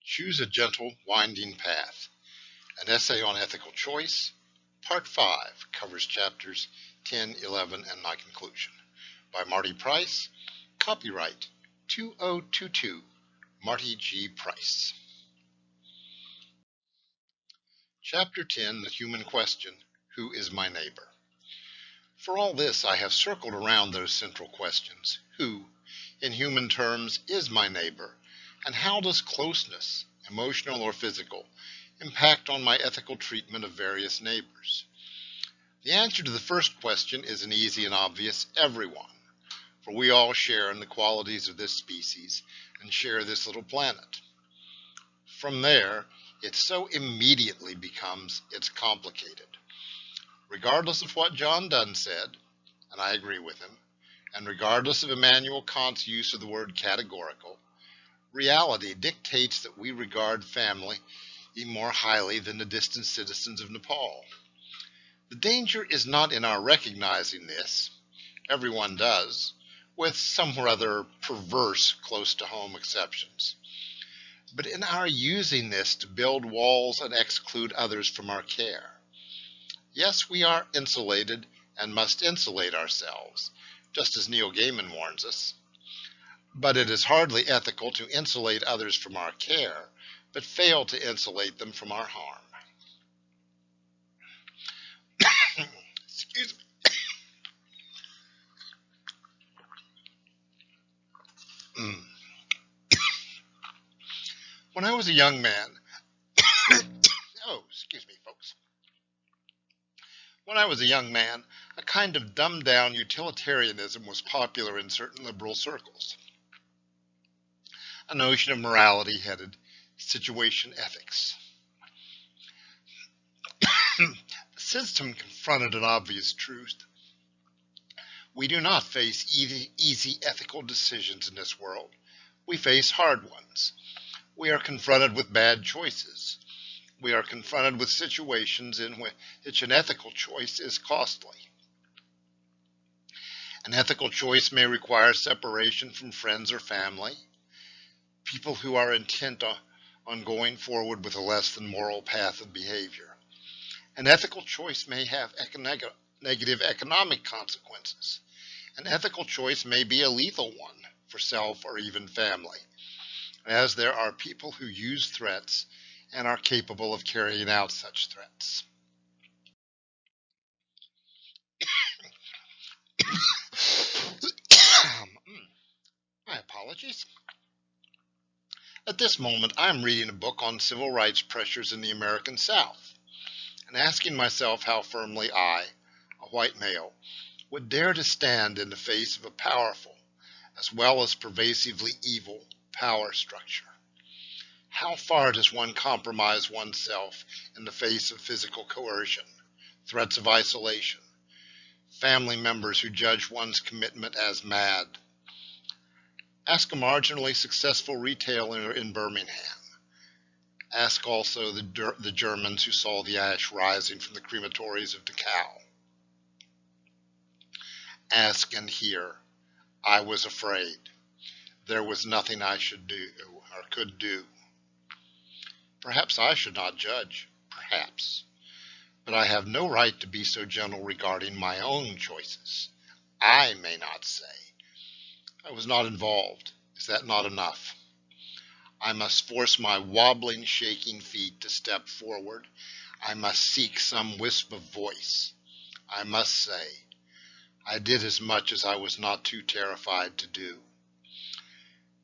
Choose a Gentle, Winding Path, an essay on ethical choice. Part 5 covers chapters 10, 11, and my conclusion. By Marty Price. Copyright 2022, Marty G. Price. Chapter 10, The Human Question, Who is my neighbor? For all this, I have circled around those central questions. Who, in human terms, is my neighbor? And how does closeness, emotional or physical, impact on my ethical treatment of various neighbors? The answer to the first question is an easy and obvious: everyone, for we all share in the qualities of this species and share this little planet. From there, it so immediately becomes it's complicated. Regardless of what John Donne said, and I agree with him, and regardless of Immanuel Kant's use of the word categorical, reality dictates that we regard family even more highly than the distant citizens of Nepal. The danger is not in our recognizing this, everyone does, with some rather perverse close-to-home exceptions, but in our using this to build walls and exclude others from our care. Yes, we are insulated and must insulate ourselves, just as Neil Gaiman warns us. But it is hardly ethical to insulate others from our care, but fail to insulate them from our harm. Excuse me. When I was a young man, excuse me, folks. When I was a young man, a kind of dumbed-down utilitarianism was popular in certain liberal circles. A notion of morality headed situation ethics. The system confronted an obvious truth. We do not face easy ethical decisions in this world. We face hard ones. We are confronted with bad choices. We are confronted with situations in which an ethical choice is costly. An ethical choice may require separation from friends or family, people who are intent on going forward with a less than moral path of behavior. An ethical choice may have negative economic consequences. An ethical choice may be a lethal one for self or even family, as there are people who use threats and are capable of carrying out such threats. My apologies. At this moment, I am reading a book on civil rights pressures in the American South, and asking myself how firmly I, a white male, would dare to stand in the face of a powerful, as well as pervasively evil, power structure. How far does one compromise oneself in the face of physical coercion, threats of isolation, family members who judge one's commitment as mad? Ask a marginally successful retailer in Birmingham. Ask also the Germans who saw the ash rising from the crematories of Dachau. Ask and hear. I was afraid. There was nothing I should do or could do. Perhaps I should not judge, perhaps, but I have no right to be so gentle regarding my own choices. I may not say, I was not involved. Is that not enough? I must force my wobbling, shaking feet to step forward. I must seek some wisp of voice. I must say, I did as much as I was not too terrified to do.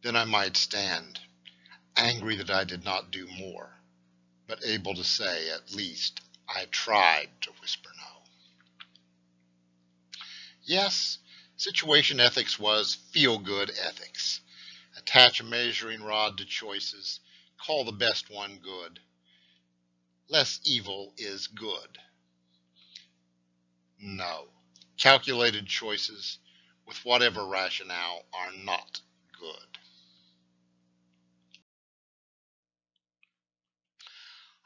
Then I might stand, angry that I did not do more, but able to say, at least, I tried to whisper no. Yes, situation ethics was feel-good ethics. Attach a measuring rod to choices. Call the best one good. Less evil is good. No, calculated choices with whatever rationale are not good.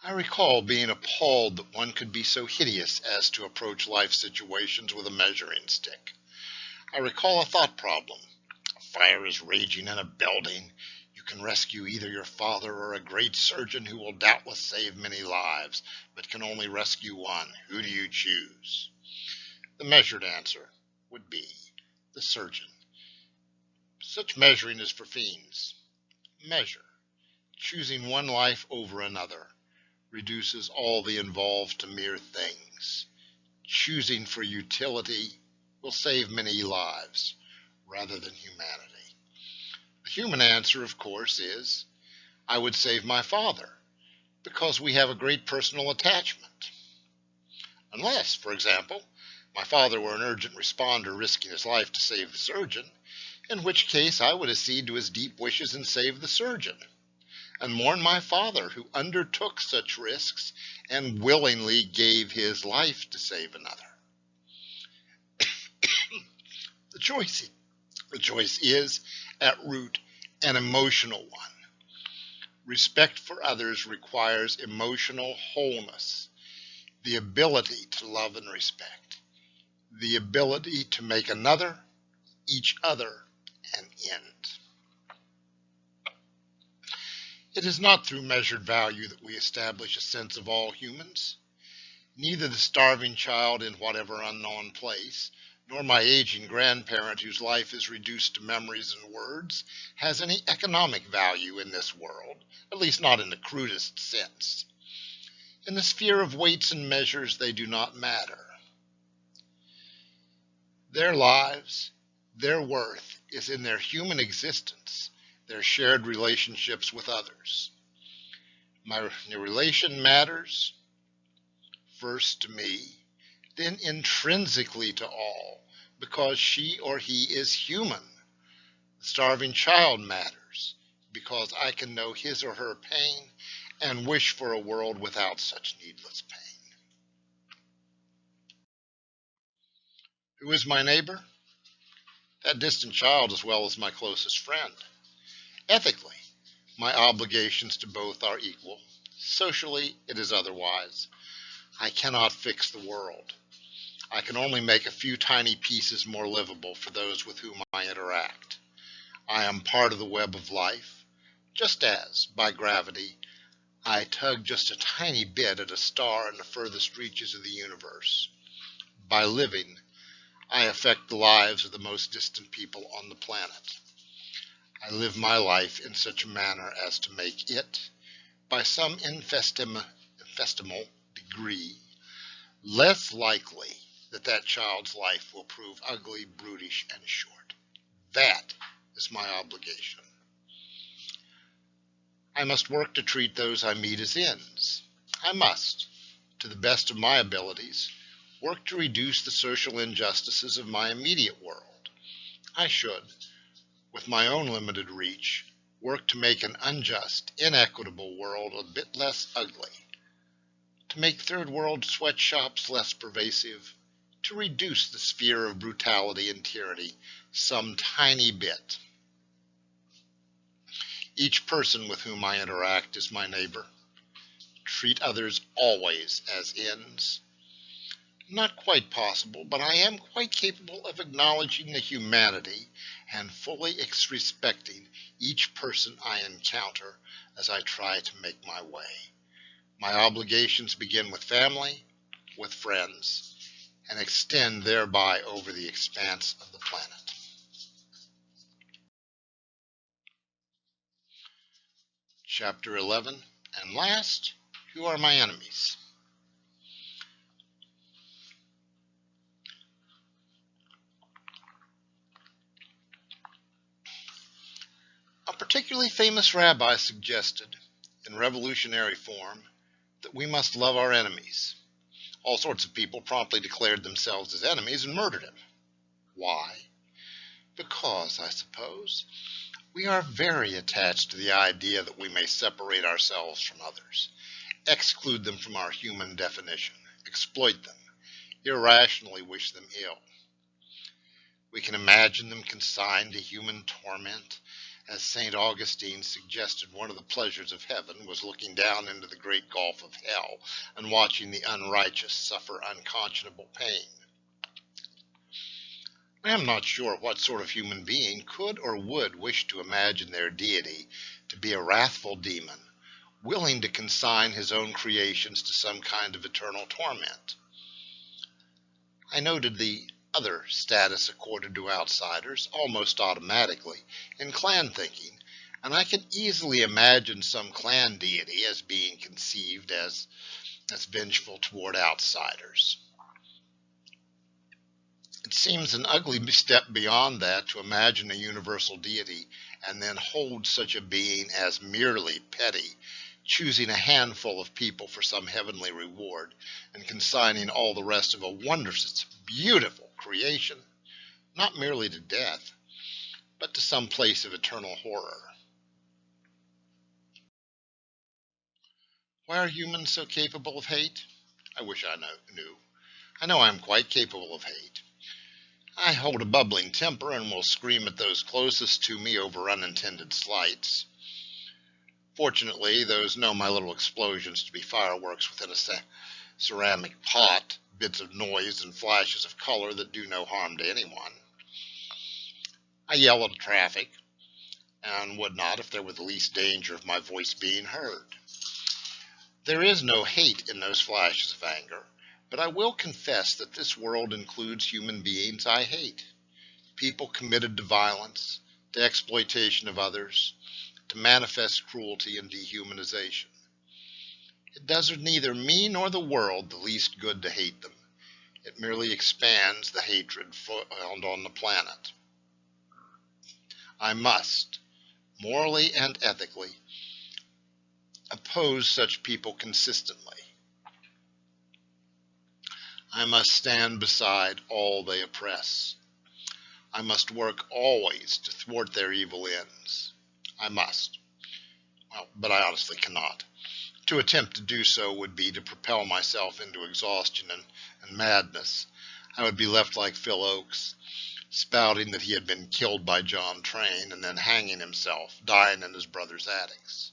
I recall being appalled that one could be so hideous as to approach life situations with a measuring stick. I recall a thought problem. A fire is raging in a building. You You can rescue either your father or a great surgeon who will doubtless save many lives, but can only rescue one. Who do you choose? The measured answer would be the surgeon. Such measuring is for fiends. Measure. Choosing one life over another reduces all the involved to mere things. Choosing for utility will save many lives rather than humanity. The human answer, of course, is, I would save my father, because we have a great personal attachment. Unless, for example, my father were an urgent responder risking his life to save the surgeon, in which case I would accede to his deep wishes and save the surgeon, and mourn my father who undertook such risks and willingly gave his life to save another. The choice is, at root, an emotional one. Respect for others requires emotional wholeness, the ability to love and respect, the ability to make another, each other, an end. It is not through measured value that we establish a sense of all humans. Neither the starving child in whatever unknown place, nor my aging grandparent whose life is reduced to memories and words, has any economic value in this world, at least not in the crudest sense. In the sphere of weights and measures, they do not matter. Their lives, their worth is in their human existence, their shared relationships with others. My relation matters, first to me, then intrinsically to all, because she or he is human. The starving child matters, because I can know his or her pain and wish for a world without such needless pain. Who is my neighbor? That distant child as well as my closest friend. Ethically, my obligations to both are equal. Socially, it is otherwise. I cannot fix the world. I can only make a few tiny pieces more livable for those with whom I interact. I am part of the web of life, just as, by gravity, I tug just a tiny bit at a star in the furthest reaches of the universe. By living, I affect the lives of the most distant people on the planet. I live my life in such a manner as to make it, by some infinitesimal degree, less likely that child's life will prove ugly, brutish, and short. That is my obligation. I must work to treat those I meet as ends. I must, to the best of my abilities, work to reduce the social injustices of my immediate world. I should, with my own limited reach, work to make an unjust, inequitable world a bit less ugly, to make third world sweatshops less pervasive, to reduce the sphere of brutality and tyranny some tiny bit. Each person with whom I interact is my neighbor. Treat others always as ends. Not quite possible, but I am quite capable of acknowledging the humanity and fully respecting each person I encounter as I try to make my way. My obligations begin with family, with friends, and extend thereby over the expanse of the planet. Chapter 11, and last, who are my enemies? A particularly famous rabbi suggested, in revolutionary form, that we must love our enemies. All sorts of people promptly declared themselves as enemies and murdered him. Why? Because, I suppose, we are very attached to the idea that we may separate ourselves from others, exclude them from our human definition, exploit them, irrationally wish them ill. We can imagine them consigned to human torment. As St. Augustine suggested, one of the pleasures of heaven was looking down into the great gulf of hell and watching the unrighteous suffer unconscionable pain. I am not sure what sort of human being could or would wish to imagine their deity to be a wrathful demon, willing to consign his own creations to some kind of eternal torment. I noted the other status accorded to outsiders almost automatically in clan thinking, and I can easily imagine some clan deity as being conceived as vengeful toward outsiders. It seems an ugly step beyond that to imagine a universal deity and then hold such a being as merely petty, choosing a handful of people for some heavenly reward and consigning all the rest of a wondrous, beautiful creation, not merely to death, but to some place of eternal horror. Why are humans so capable of hate? I wish I knew. I know I am quite capable of hate. I hold a bubbling temper and will scream at those closest to me over unintended slights. Fortunately, those know my little explosions to be fireworks within a ceramic pot, bits of noise and flashes of color that do no harm to anyone. I yell at traffic, and would not if there were the least danger of my voice being heard. There is no hate in those flashes of anger, but I will confess that this world includes human beings I hate. People committed to violence, to exploitation of others, to manifest cruelty and dehumanization. It does neither me nor the world the least good to hate them. It merely expands the hatred found on the planet. I must, morally and ethically, oppose such people consistently. I must stand beside all they oppress. I must work always to thwart their evil ends. I must. But I honestly cannot. To attempt to do so would be to propel myself into exhaustion and madness. I would be left like Phil Oakes, spouting that he had been killed by John Train and then hanging himself, dying in his brother's attics.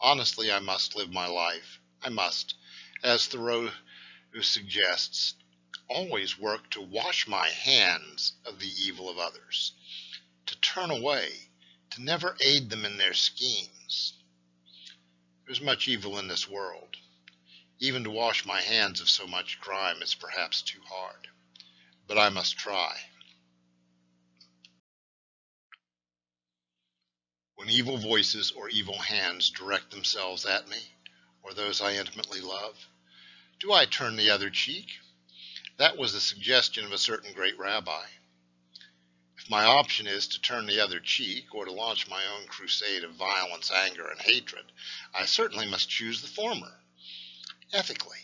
Honestly, I must live my life. I must, as Thoreau suggests, always work to wash my hands of the evil of others, to turn away, to never aid them in their schemes. There's much evil in this world. Even to wash my hands of so much crime is perhaps too hard, but I must try. When evil voices or evil hands direct themselves at me, or those I intimately love, do I turn the other cheek? That was the suggestion of a certain great rabbi. If my option is to turn the other cheek or to launch my own crusade of violence, anger, and hatred, I certainly must choose the former. Ethically,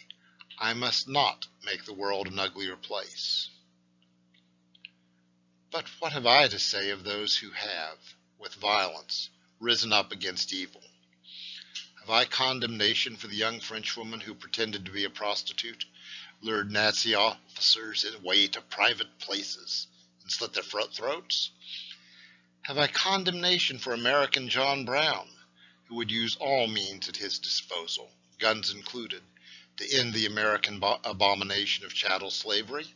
I must not make the world an uglier place. But what have I to say of those who have, with violence, risen up against evil? Have I condemnation for the young Frenchwoman who pretended to be a prostitute, lured Nazi officers away to private places, and slit their throats? Have I condemnation for American John Brown, who would use all means at his disposal, guns included, to end the American abomination of chattel slavery?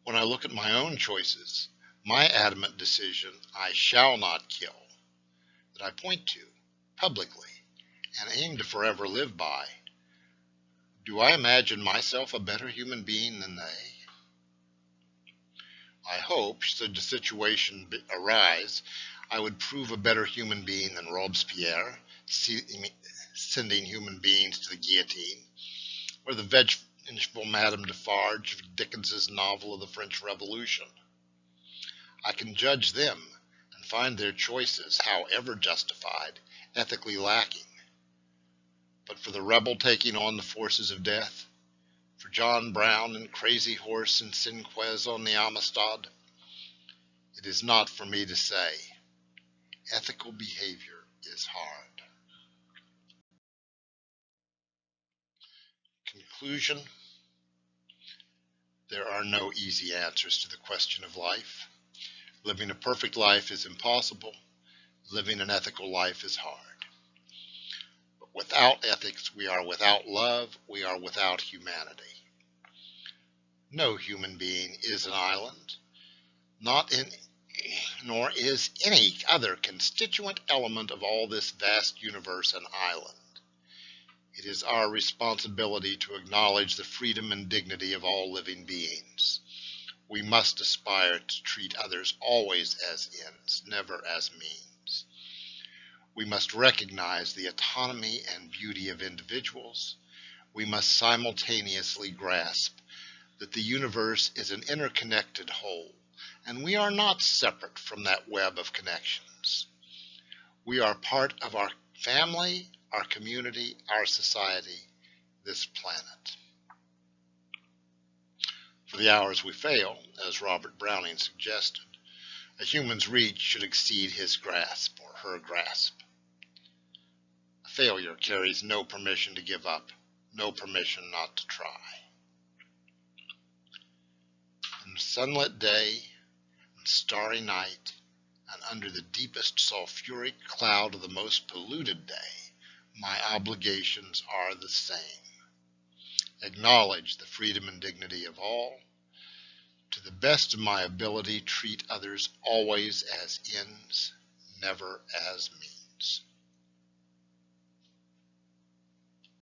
When I look at my own choices, my adamant decision, I shall not kill, that I point to publicly and aim to forever live by, do I imagine myself a better human being than they? I hope, should the situation arise, I would prove a better human being than Robespierre, sending human beings to the guillotine, or the vengeful Madame Defarge of Dickens's novel of the French Revolution. I can judge them and find their choices, however justified, ethically lacking. But for the rebel taking on the forces of death, for John Brown and Crazy Horse and Cinquez on the Amistad, it is not for me to say. Ethical behavior is hard. Conclusion: there are no easy answers to the question of life. Living a perfect life is impossible. Living an ethical life is hard. But without ethics, we are without love, we are without humanity. No human being is an island. Not in nor is any other constituent element of all this vast universe an island. It is our responsibility to acknowledge the freedom and dignity of all living beings. We must aspire to treat others always as ends, never as means. We must recognize the autonomy and beauty of individuals. We must simultaneously grasp that the universe is an interconnected whole, and we are not separate from that web of connections. We are part of our family, our community, our society, this planet. For the hours we fail, as Robert Browning suggested, a human's reach should exceed his grasp or her grasp. A failure carries no permission to give up, no permission not to try. On a sunlit day and starry night, and under the deepest sulfuric cloud of the most polluted day, my obligations are the same. Acknowledge the freedom and dignity of all. To the best of my ability, treat others always as ends, never as means.